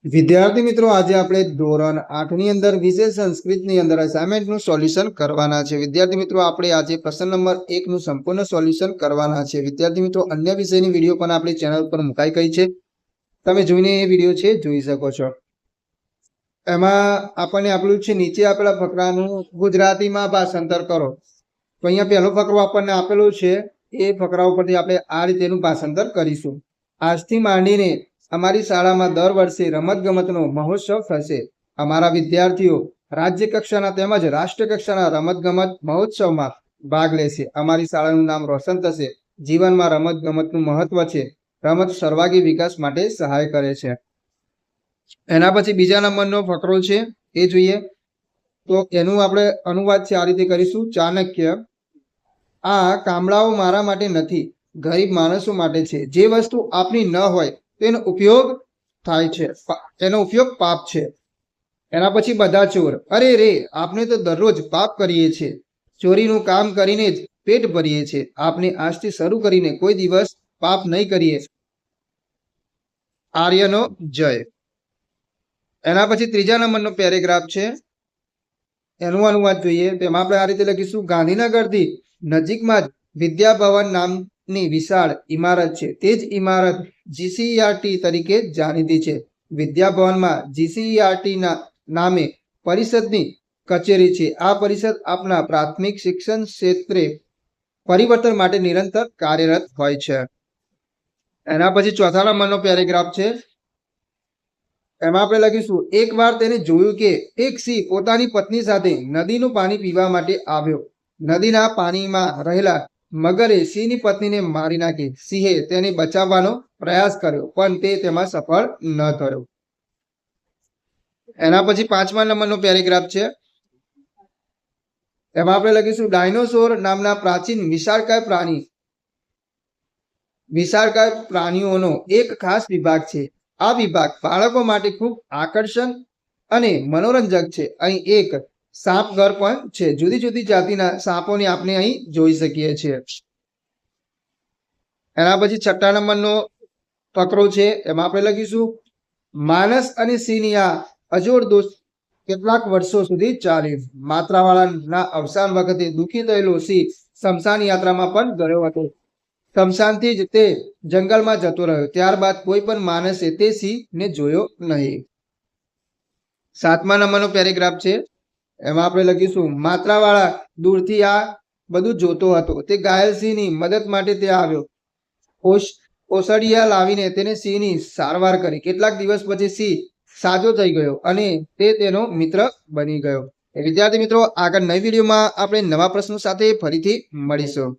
વિદ્યાર્થી મિત્રો, આજે આપણે ધોરણ 8 ની અંદર વિષય સંસ્કૃતની અંદર અસાઇનમેન્ટનું સોલ્યુશન કરવાના છે. વિદ્યાર્થી મિત્રો, આપણે આજે પ્રશ્ન નંબર 1 નું સંપૂર્ણ સોલ્યુશન કરવાના છે. વિદ્યાર્થી મિત્રો, અન્ય વિષયની વિડીયો પણ આપણી ચેનલ પર મુકાઈ ગઈ છે. તમે જોઈને એ વિડીયો છે જોઈ શકો છો. એમાં આપણને આપેલું છે નીચે આપેલા ફકરાનું ગુજરાતીમાં ભાષાંતર કરો. તો અહીંયા પહેલો ફકરો આપણને આપેલો છે. એ ફકરા ઉપરથી આપણે આ રીતેનું ભાષાંતર કરીશું. આજથી માંડીને અમારી શાળામાં દર વર્ષે રમતગમતનો મહોત્સવ થશે. અમારા વિદ્યાર્થીઓ રાજ્ય કક્ષાના તેમજ રાષ્ટ્ર કક્ષાના રમતગમત મહોત્સવમાં ભાગ લેશે. અમારી શાળાનું નામ રોશન થશે. જીવનમાં રમતગમતનું મહત્વ છે. રમત સર્વાંગી વિકાસ માટે સહાય કરે છે. એના પછી બીજા નંબરનો ફકરો છે, એ જોઈએ. તો એનું આપણે અનુવાદ છે આ રીતે કરીશું. ચાણક્ય: આ કામળાઓ મારા માટે નથી, ગરીબ માણસો માટે છે. જે વસ્તુ આપની ન હોય તેનો ઉપયોગ થાય છે, એનો ઉપયોગ પાપ છે. એના પછી બધા ચોર: અરે રે, આપણે તો દરરોજ પાપ કરીએ છીએ. ચોરીનું કામ કરીને જ પેટ ભરીએ છીએ. આપણે આજથી શરૂ કરીને કોઈ દિવસ પાપ નહીં કરીએ. આર્યનો જય. એના પછી ત્રીજા નંબરનો પેરેગ્રાફ છે, એનું અનુવાદ જોઈએ. તેમાં આપણે આ રીતે લખીશું: ગાંધીનગરથી નજીકમાં જ વિદ્યાભવન નામની વિશાળ ઇમારત છે. તે જ ઇમારત જીસીઈઆરટી તરીકે જાણીતી છે. વિદ્યાભવનમાં જીસીઈઆરટી ના નામે પરિષદની કચેરી છે. આ પરિષદ આપના પ્રાથમિક શિક્ષણ ક્ષેત્રે પરિવર્તન માટે નિરંતર કાર્યરત હોય છે. એના પછી ચોથા નંબરનો પેરેગ્રાફ છે. એમાં આપણે લખીશું: એક વાર તેને જોયું કે એક સિંહ પોતાની પત્ની સાથે નદીનું પાણી પીવા માટે આવ્યો. નદીના પાણીમાં રહેલા મગરે સિંહની પત્નીને મારી નાખી. સિંહે તેને બચાવવાનો પ્રયાસ કર્યો, પણ તે તેમાં સફળ ન થયો. એના પછી પાંચમા નંબરનો પેરેગ્રાફ છે. એમાં આપણે લખીશું: ડાયનોસોર નામના પ્રાચીન વિશાળકાય પ્રાણીઓનો એક ખાસ વિભાગ છે. આ વિભાગ બાળકો માટે ખૂબ આકર્ષણ અને મનોરંજક છે. અહીં એક સાપ ઘર પણ છે. જુદી જુદી જાતિના સાપોને આપણે અહીં જોઈ શકીએ છીએ. એના પછી છઠ્ઠા નંબરનો ફકરો છે. એમાં આપણે લખીશું: માનસ અને સિંહની આ અજોડ દોસ્ત કેટલાક વર્ષો સુધી ચાલી. માત્રાવાળાના અવસાન વખતે દુઃખી થયેલો સિંહ શમશાન યાત્રામાં પણ ગયો હતો. શમશાનથી જ તે જંગલમાં જતો રહ્યો. ત્યારબાદ કોઈ પણ માણસે તે સિંહને જોયો નહીં. સાતમા નંબરનો પેરેગ્રાફ છે. એમાં આપણે લખીશું: માત્રાવાળા દૂરથી આ બધું જોતો હતો. તે ઘાયલ સિંહની મદદ માટે ત્યાં આવ્યો. ઓસડિયા લાવીને તેને સિંહની સારવાર કરી. કેટલાક દિવસ પછી સિંહ સાજો થઈ ગયો અને તે તેનો મિત્ર બની ગયો. વિદ્યાર્થી મિત્રો, આગળ નવી વિડીયોમાં આપણે નવા પ્રશ્નો સાથે ફરીથી મળીશું.